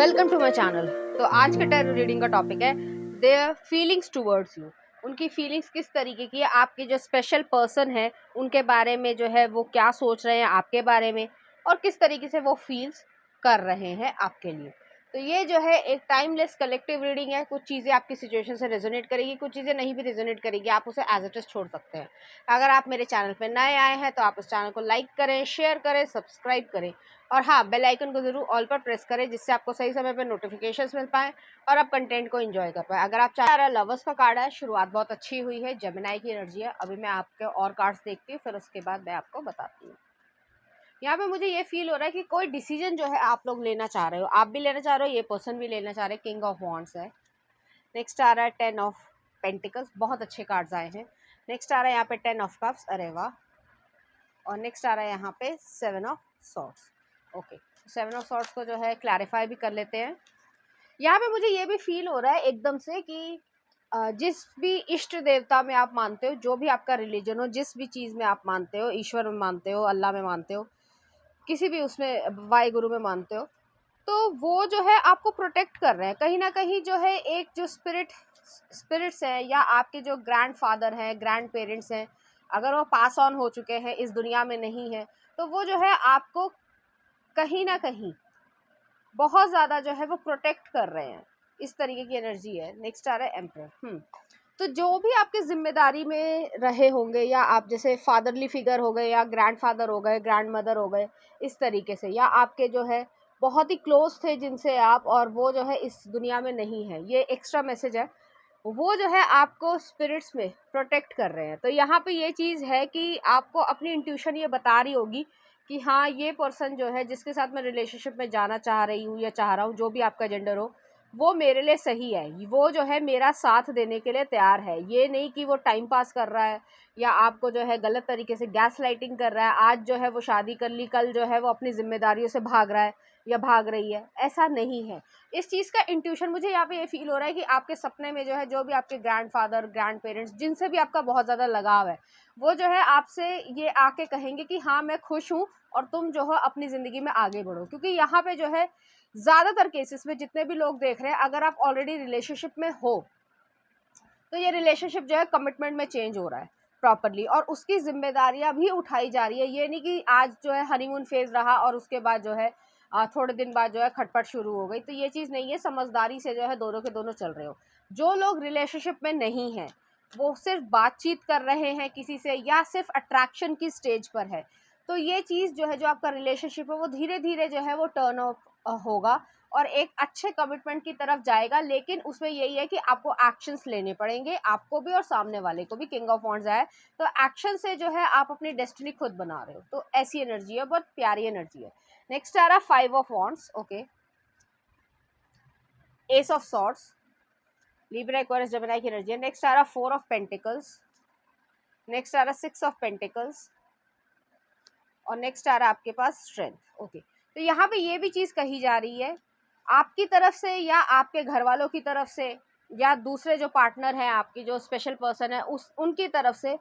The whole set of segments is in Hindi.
Welcome to my channel. तो आज के टैरो रीडिंग का टॉपिक है देयर फीलिंग्स टूवर्ड्स यू। उनकी फीलिंग्स किस तरीके की है, आपके जो स्पेशल पर्सन है उनके बारे में जो है वो क्या सोच रहे हैं आपके बारे में, और किस तरीके से वो फील्स कर रहे हैं आपके लिए। तो ये जो है एक टाइमलेस कलेक्टिव रीडिंग है। कुछ चीज़ें आपकी सिचुएशन से रेजोनेट करेगी, कुछ चीज़ें नहीं भी रेजोनेट करेगी, आप उसे एज इट इज छोड़ सकते हैं। अगर आप मेरे चैनल पर नए आए हैं तो आप उस चैनल को लाइक करें, शेयर करें, सब्सक्राइब करें, और हाँ, बेल आइकन को जरूर ऑल पर प्रेस करें जिससे आपको सही समय पर नोटिफिकेशंस मिल पाए और आप कंटेंट को एंजॉय कर पाए। अगर आप चाह रहे लवर्स का कार्ड है, शुरुआत बहुत अच्छी हुई है, जेमिनी की एनर्जी है। अभी मैं आपके और कार्ड्स देखती हूँ, फिर उसके बाद मैं आपको बताती हूँ। यहाँ पे मुझे ये फील हो रहा है कि कोई डिसीजन जो है आप लोग लेना चाह रहे हो, आप भी लेना चाह रहे हो, ये पर्सन भी लेना चाह रहे हैं। किंग ऑफ वॉन्ड्स है। नेक्स्ट आ रहा है 10 ऑफ पेंटिकल्स, बहुत अच्छे कार्ड्स आए हैं। नेक्स्ट आ रहा है यहाँ पे 10 ऑफ कप्स, अरे वाह। और नेक्स्ट आ रहा है यहाँ पे 7 of swords. Okay, 7 of swords को जो है क्लैरिफाई भी कर लेते हैं। यहाँ पे मुझे ये भी फील हो रहा है एकदम से कि जिस भी इष्ट देवता में आप मानते हो, जो भी आपका रिलीजन हो, जिस भी चीज़ में आप मानते हो, ईश्वर में मानते हो, अल्लाह में मानते हो, किसी भी उसमें वाहे गुरु में मानते हो, तो वो जो है आपको प्रोटेक्ट कर रहे हैं कहीं ना कहीं। जो है एक जो स्पिरिट्स हैं, या आपके जो ग्रैंड फादर हैं, ग्रैंड पेरेंट्स हैं, अगर वो पास ऑन हो चुके हैं, इस दुनिया में नहीं है, तो वो जो है आपको कहीं ना कहीं बहुत ज़्यादा जो है वो प्रोटेक्ट कर रहे हैं। इस तरीके की एनर्जी है। नेक्स्ट आ रहा है एम्परर। तो जो भी आपके जिम्मेदारी में रहे होंगे, या आप जैसे फादरली फिगर हो गए, या ग्रैंड फादर हो गए, ग्रैंड मदर हो गए, इस तरीके से, या आपके जो है बहुत ही क्लोज थे जिनसे आप, और वो जो है इस दुनिया में नहीं है, ये एक्स्ट्रा मैसेज है। वो जो है आपको स्पिरिट्स में प्रोटेक्ट कर रहे हैं। तो यहाँ पे ये चीज़ है कि आपको अपनी इंट्यूशन ये बता रही होगी कि हाँ, ये पर्सन जो है जिसके साथ मैं रिलेशनशिप में जाना चाह रही हूँ या चाह रहा हूँ, जो भी आपका जेंडर हो, वो मेरे लिए सही है, वो जो है मेरा साथ देने के लिए तैयार है। ये नहीं कि वो टाइम पास कर रहा है या आपको जो है गलत तरीके से गैस लाइटिंग कर रहा है। आज जो है वो शादी कर ली, कल जो है वो अपनी जिम्मेदारियों से भाग रहा है या भाग रही है, ऐसा नहीं है। इस चीज़ का इंट्यूशन मुझे यहाँ पे ये फील हो रहा है कि आपके सपने में जो है, जो भी आपके ग्रैंडफादर, ग्रैंड पेरेंट्स, जिनसे भी आपका बहुत ज़्यादा लगाव है, वो जो है आपसे ये आके कहेंगे कि हाँ, मैं खुश हूँ और तुम जो है अपनी ज़िंदगी में आगे बढ़ो। क्योंकि यहाँ पे जो है ज़्यादातर केसेस में जितने भी लोग देख रहे हैं, अगर आप ऑलरेडी रिलेशनशिप में हो तो ये रिलेशनशिप जो है कमिटमेंट में चेंज हो रहा है प्रॉपरली, और उसकी जिम्मेदारियां भी उठाई जा रही है। ये नहीं कि आज जो है हनीमून फेज रहा और उसके बाद जो है थोड़े दिन बाद जो है खटपट शुरू हो गई, तो ये चीज़ नहीं है। समझदारी से जो है दोनों के दोनों चल रहे हो। जो लोग रिलेशनशिप में नहीं है, वो सिर्फ बातचीत कर रहे हैं किसी से, या सिर्फ अट्रैक्शन की स्टेज पर है, तो ये चीज़ जो है, जो आपका रिलेशनशिप है, वो धीरे धीरे जो है वो टर्न ऑफ होगा और एक अच्छे कमिटमेंट की तरफ जाएगा। लेकिन उसमें यही है कि आपको एक्शंस लेने पड़ेंगे, आपको भी और सामने वाले को भी। किंग ऑफ वॉन्ड्स आए तो एक्शन से जो है आप अपनी डेस्टिनी खुद बना रहे हो। तो ऐसी एनर्जी है, बहुत प्यारी एनर्जी है। नेक्स्ट आ रहा 5 of wands. Okay, S of swords, Libra, Aquarius, Gemini की एनर्जी है। नेक्स्ट आ रहा 4 ऑफ पेंटिकल्स। नेक्स्ट आ रहा 6 ऑफ पेंटिकल्स, और नेक्स्ट आ रहा आपके पास स्ट्रेंथ। ओके, तो यहाँ पे ये भी चीज़ कही जा रही है आपकी तरफ से, या आपके घर वालों की तरफ से, या दूसरे जो पार्टनर हैं, आपकी जो स्पेशल पर्सन है, उनकी तरफ से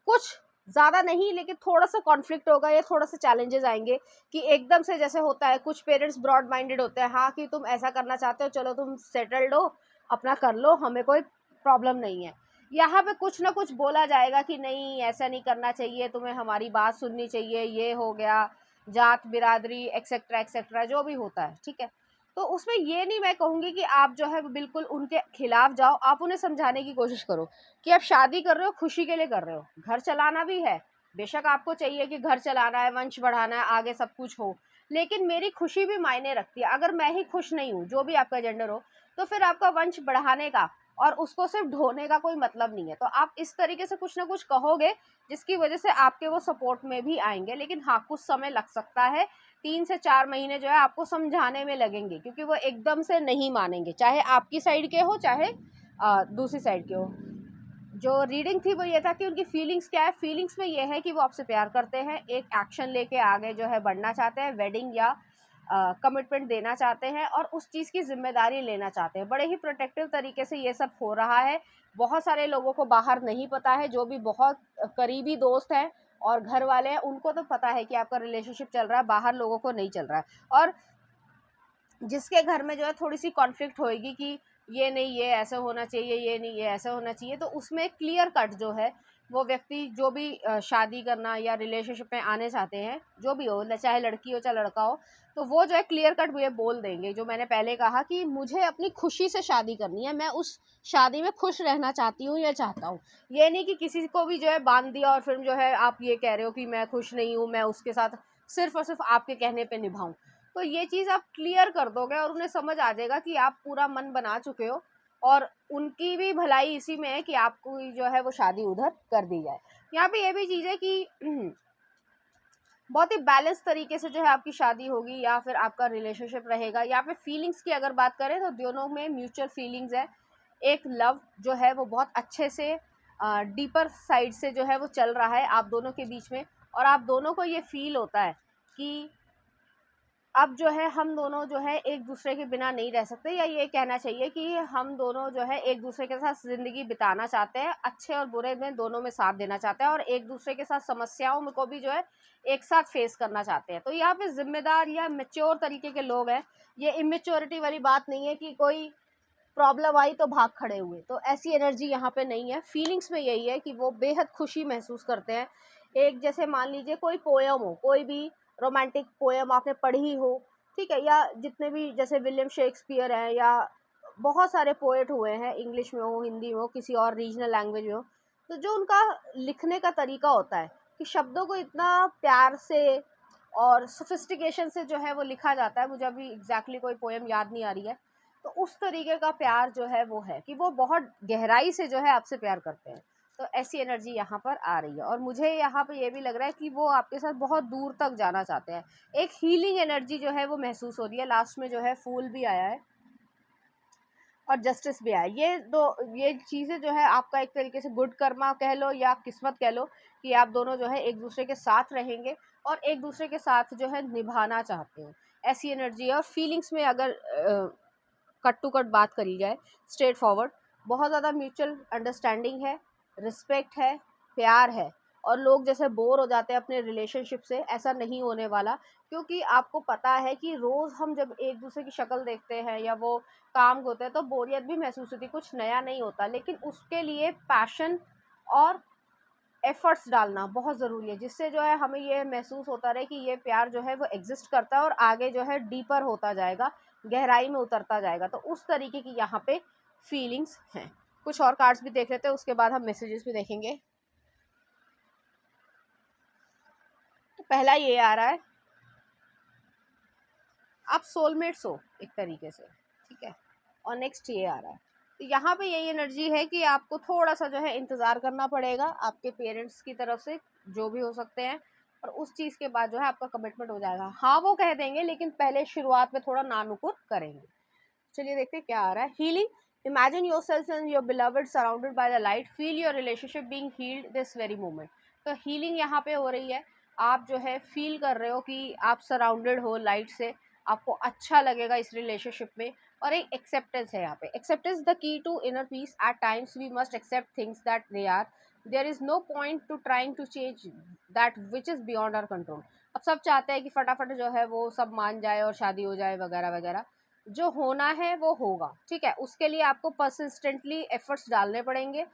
कुछ ज़्यादा नहीं, लेकिन थोड़ा सा कॉन्फ्लिक्ट होगा या थोड़ा सा चैलेंजेस आएंगे। कि एकदम से जैसे होता है, कुछ पेरेंट्स ब्रॉड माइंडेड होते हैं, हाँ कि तुम ऐसा करना चाहते हो, चलो तुम सेटल्ड हो, अपना कर लो, हमें कोई प्रॉब्लम नहीं है। यहाँ पे कुछ ना कुछ बोला जाएगा कि नहीं, ऐसा नहीं करना चाहिए, तुम्हें हमारी बात सुननी चाहिए, ये हो गया, जात बिरादरी एक्सेट्रा एक्सेट्रा जो भी होता है, ठीक है। तो उसमें ये नहीं मैं कहूँगी कि आप जो है बिल्कुल उनके खिलाफ जाओ, आप उन्हें समझाने की कोशिश करो कि आप शादी कर रहे हो, खुशी के लिए कर रहे हो, घर चलाना भी है। बेशक आपको चाहिए कि घर चलाना है, वंश बढ़ाना है, आगे सब कुछ हो, लेकिन मेरी खुशी भी मायने रखती है। अगर मैं ही खुश नहीं हूँ, जो भी आपका जेंडर हो, तो फिर आपका वंश बढ़ाने का और उसको सिर्फ ढोने का कोई मतलब नहीं है। तो आप इस तरीके से कुछ ना कुछ कहोगे जिसकी वजह से आपके वो सपोर्ट में भी आएंगे। लेकिन हाँ, कुछ समय लग सकता है, 3 से 4 महीने जो है आपको समझाने में लगेंगे, क्योंकि वो एकदम से नहीं मानेंगे, चाहे आपकी साइड के हो, चाहे दूसरी साइड के हो। जो रीडिंग थी वो ये था कि उनकी फीलिंग्स क्या है। फीलिंग्स में ये है कि वो आपसे प्यार करते हैं, एक एक्शन लेके आगे जो है बढ़ना चाहते हैं, वेडिंग या कमिटमेंट देना चाहते हैं, और उस चीज़ की जिम्मेदारी लेना चाहते हैं। बड़े ही प्रोटेक्टिव तरीके से ये सब हो रहा है। बहुत सारे लोगों को बाहर नहीं पता है, जो भी बहुत करीबी दोस्त हैं और घर वाले हैं, उनको तो पता है कि आपका रिलेशनशिप चल रहा है, बाहर लोगों को नहीं चल रहा है। और जिसके घर में जो है थोड़ी सी कॉन्फ्लिक्ट होएगी कि ये नहीं ये ऐसा होना चाहिए, ये नहीं ये ऐसा होना चाहिए, तो उसमें क्लियर कट जो है वो व्यक्ति जो भी शादी करना या रिलेशनशिप में आने चाहते हैं, जो भी हो, चाहे लड़की हो चाहे लड़का हो, तो वो जो है क्लियर कट ये बोल देंगे, जो मैंने पहले कहा कि मुझे अपनी खुशी से शादी करनी है, मैं उस शादी में खुश रहना चाहती हूँ या चाहता हूँ। ये नहीं कि किसी को भी जो है बांध दिया और फिर जो है आप ये कह रहे हो कि मैं खुश नहीं हूँ, मैं उसके साथ सिर्फ और सिर्फ आपके कहने पे निभाऊं। तो ये चीज़ आप क्लियर कर दोगे और उन्हें समझ आ जाएगा कि आप पूरा मन बना चुके हो और उनकी भी भलाई इसी में है कि आपको जो है वो शादी उधर कर दी जाए। यहाँ पे ये भी चीज़ है कि बहुत ही बैलेंस तरीके से जो है आपकी शादी होगी या फिर आपका रिलेशनशिप रहेगा। यहाँ पे फीलिंग्स की अगर बात करें तो दोनों में म्यूचुअल फीलिंग्स है। एक लव जो है वो बहुत अच्छे से डीपर साइड से जो है वो चल रहा है आप दोनों के बीच में, और आप दोनों को ये फील होता है कि अब जो है हम दोनों जो है एक दूसरे के बिना नहीं रह सकते, या ये कहना चाहिए कि हम दोनों जो है एक दूसरे के साथ ज़िंदगी बिताना चाहते हैं, अच्छे और बुरे में दोनों में साथ देना चाहते हैं और एक दूसरे के साथ समस्याओं में को भी जो है एक साथ फेस करना चाहते हैं। तो यहाँ पे जिम्मेदार या मेच्योर तरीके के लोग हैं। ये इमेच्योरिटी वाली बात नहीं है कि कोई प्रॉब्लम आई तो भाग खड़े हुए, तो ऐसी एनर्जी यहाँ पे नहीं है। फीलिंग्स में यही है कि वो बेहद खुशी महसूस करते हैं। एक जैसे मान लीजिए कोई पोयम हो, कोई भी रोमांटिक पोयम आपने पढ़ी हो, ठीक है, या जितने भी जैसे विलियम शेक्सपियर हैं या बहुत सारे पोएट हुए हैं, इंग्लिश में हो हिंदी में हो किसी और रीजनल लैंग्वेज में हो, तो जो उनका लिखने का तरीका होता है कि शब्दों को इतना प्यार से और सोफिस्टिकेशन से जो है वो लिखा जाता है। मुझे अभी एग्जैक्टली कोई पोएम याद नहीं आ रही है, तो उस तरीके का प्यार जो है वो है कि वो बहुत गहराई से जो है आपसे प्यार करते हैं। तो ऐसी एनर्जी यहाँ पर आ रही है और मुझे यहाँ पे ये भी लग रहा है कि वो आपके साथ बहुत दूर तक जाना चाहते हैं। एक हीलिंग एनर्जी जो है वो महसूस हो रही है। लास्ट में जो है फूल भी आया है और जस्टिस भी आया। ये चीज़ें जो है आपका एक तरीके से गुड कर्मा कह लो या किस्मत कह लो कि आप दोनों जो है एक दूसरे के साथ रहेंगे और एक दूसरे के साथ जो है निभाना चाहते हैं, ऐसी एनर्जी है। और फीलिंग्स में अगर कट टू कट बात करी जाए, स्ट्रेट फॉरवर्ड, बहुत ज़्यादा म्यूचुअल अंडरस्टैंडिंग है, रिस्पेक्ट है, प्यार है। और लोग जैसे बोर हो जाते हैं अपने रिलेशनशिप से, ऐसा नहीं होने वाला, क्योंकि आपको पता है कि रोज़ हम जब एक दूसरे की शक्ल देखते हैं या वो काम होते हैं तो बोरियत भी महसूस होती है, कुछ नया नहीं होता, लेकिन उसके लिए पैशन और एफर्ट्स डालना बहुत ज़रूरी है, जिससे जो है हमें ये महसूस होता रहे कि ये प्यार जो है वो एग्जिस्ट करता है और आगे जो है डीपर होता जाएगा, गहराई में उतरता जाएगा। तो उस तरीके की यहाँ पे फीलिंग्स हैं। कुछ और कार्ड्स भी देख लेते हैं, उसके बाद हम मैसेजेस भी देखेंगे। तो पहला ये आ रहा है, आप सोलमेट्स हो एक तरीके से, ठीक है। और नेक्स्ट ये आ रहा है, तो यहाँ पे यही एनर्जी है कि आपको थोड़ा सा जो है इंतज़ार करना पड़ेगा आपके पेरेंट्स की तरफ से, जो भी हो सकते हैं, और उस चीज़ के बाद जो है आपका कमिटमेंट हो जाएगा। हाँ वो कह देंगे, लेकिन पहले शुरुआत में थोड़ा नानुकुर करेंगे। चलिए देखते हैं क्या आ रहा है। Healing, imagine yourself and your beloved surrounded by the light, feel your relationship being healed this very moment. तो हीलिंग यहाँ पे हो रही है, आप जो है फील कर रहे हो कि आप सराउंडेड हो लाइट से, आपको अच्छा लगेगा इस रिलेशनशिप में। और एक एक्सेप्टेंस है यहाँ पे, acceptance the key to inner peace. At times we must accept things that they are, there is no point to trying to change that which is beyond our control. अब सब चाहते हैं कि फटाफट जो है वो सब मान जाए और शादी हो जाए वगैरह वगैरह। जो होना है वो होगा, ठीक है, उसके लिए आपको परसिस्टेंटली एफर्ट्स डालने पड़ेंगे।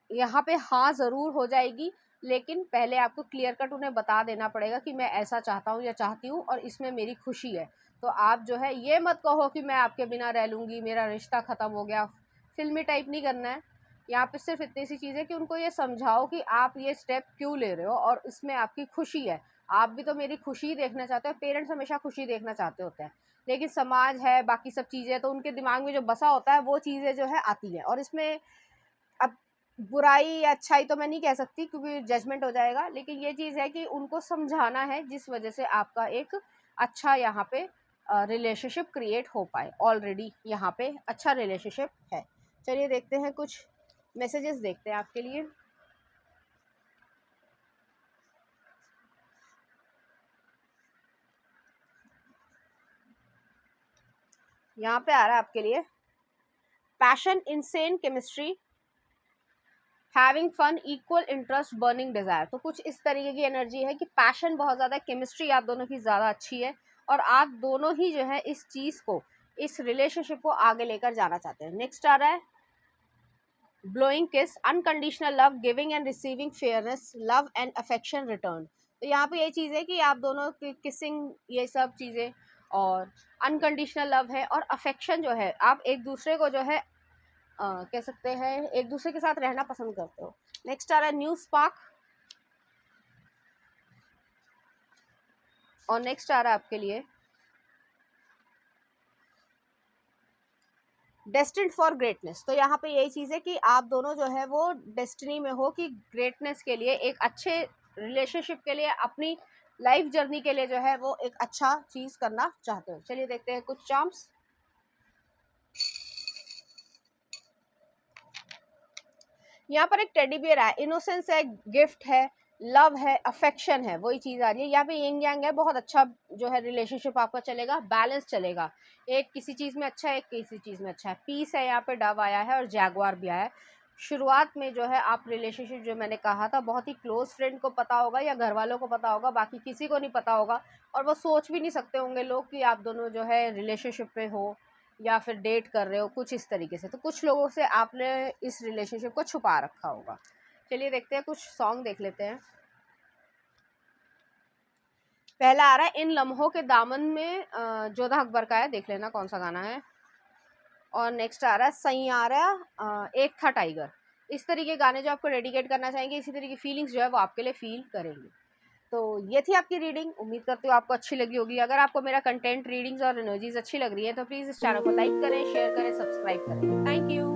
यहाँ पे हाँ ज़रूर हो जाएगी, लेकिन पहले आपको क्लियर कट उन्हें बता देना पड़ेगा कि मैं ऐसा चाहता हूँ या चाहती हूँ और इसमें मेरी खुशी है। तो आप जो है ये मत कहो कि मैं आपके बिना रह लूँगी, मेरा रिश्ता ख़त्म हो गया, फिल्मी टाइप नहीं करना है। यहाँ पे सिर्फ इतनी सी चीज़ है कि उनको ये समझाओ कि आप ये स्टेप क्यों ले रहे हो और इसमें आपकी खुशी है। आप भी तो मेरी खुशी देखना चाहते हो, पेरेंट्स हमेशा खुशी देखना चाहते होते हैं, लेकिन समाज है, बाकी सब चीज़ें, तो उनके दिमाग में जो बसा होता है वो चीज़ें जो है आती हैं। और इसमें अब बुराई या अच्छाई तो मैं नहीं कह सकती क्योंकि जजमेंट हो जाएगा, लेकिन ये चीज़ है कि उनको समझाना है जिस वजह से आपका एक अच्छा यहाँ पे रिलेशनशिप क्रिएट हो पाए। ऑलरेडी यहाँ पे अच्छा रिलेशनशिप है। चलिए देखते हैं, कुछ मैसेजेस देखते हैं आपके लिए। यहाँ पे आ रहा है आपके लिए, passion, insane chemistry, having fun, equal interest, burning desire. तो कुछ इस तरीके की एनर्जी है कि पैशन बहुत ज़्यादा, केमिस्ट्री आप दोनों की ज़्यादा अच्छी है और आप दोनों ही जो है इस चीज़ को, इस रिलेशनशिप को आगे लेकर जाना चाहते हैं। नेक्स्ट आ रहा है ब्लोइंग किस, unconditional love, giving and receiving fairness, love and affection return. तो यहाँ पे ये चीज़ है कि आप दोनों की किसिंग, ये सब चीज़ें, और अनकंडीशनल लव है, और अफेक्शन जो है, आप एक दूसरे को जो है कह सकते हैं एक दूसरे के साथ रहना पसंद करते हो। नेक्स्ट आ रहा है न्यू स्पार्क, और नेक्स्ट आ रहा है आपके लिए डेस्टिन्ड फॉर ग्रेटनेस। तो यहाँ पे यही चीज़ है कि आप दोनों जो है वो डेस्टिनी में हो कि ग्रेटनेस के लिए, एक अच्छे रिलेशनशिप के लिए, अपनी लाइफ जर्नी के लिए जो है वो एक अच्छा चीज़ करना चाहते हो। चलिए देखते हैं कुछ चार्म्स। यहाँ पर एक टेडी बियर है, इनोसेंस है, गिफ्ट है, लव है, अफेक्शन है, वही चीज़ आ रही है। यहाँ पे यिंग यांग है, बहुत अच्छा जो है रिलेशनशिप आपका चलेगा, बैलेंस चलेगा, एक किसी चीज़ में अच्छा है, एक किसी चीज़ में अच्छा है। पीस है, यहाँ पे डव आया है और जैगवार भी आया है। शुरुआत में जो है आप रिलेशनशिप, जो मैंने कहा था, बहुत ही क्लोज फ्रेंड को पता होगा या घर वालों को पता होगा, बाकी किसी को नहीं पता होगा, और वो सोच भी नहीं सकते होंगे लोग कि आप दोनों जो है रिलेशनशिप में हो या फिर डेट कर रहे हो, कुछ इस तरीके से। तो कुछ लोगों से आपने इस रिलेशनशिप को छुपा रखा होगा। चलिए देखते हैं, कुछ सॉन्ग देख लेते हैं। पहला आ रहा है इन लम्हों के दामन में, जोधा अकबर का है, देख लेना कौन सा गाना है। और नेक्स्ट आ रहा है सैयारा, एक था टाइगर। इस तरीके गाने जो आपको डेडिकेट करना चाहेंगे, इसी तरह की फीलिंग्स जो है वो आपके लिए फील करेंगे। तो ये थी आपकी रीडिंग, उम्मीद करती हूँ आपको अच्छी लगी होगी। अगर आपको मेरा कंटेंट, रीडिंग्स और एनर्जीज अच्छी लग रही है तो प्लीज़ इस चैनल को लाइक करें, शेयर करें, सब्सक्राइब करें। Thank you.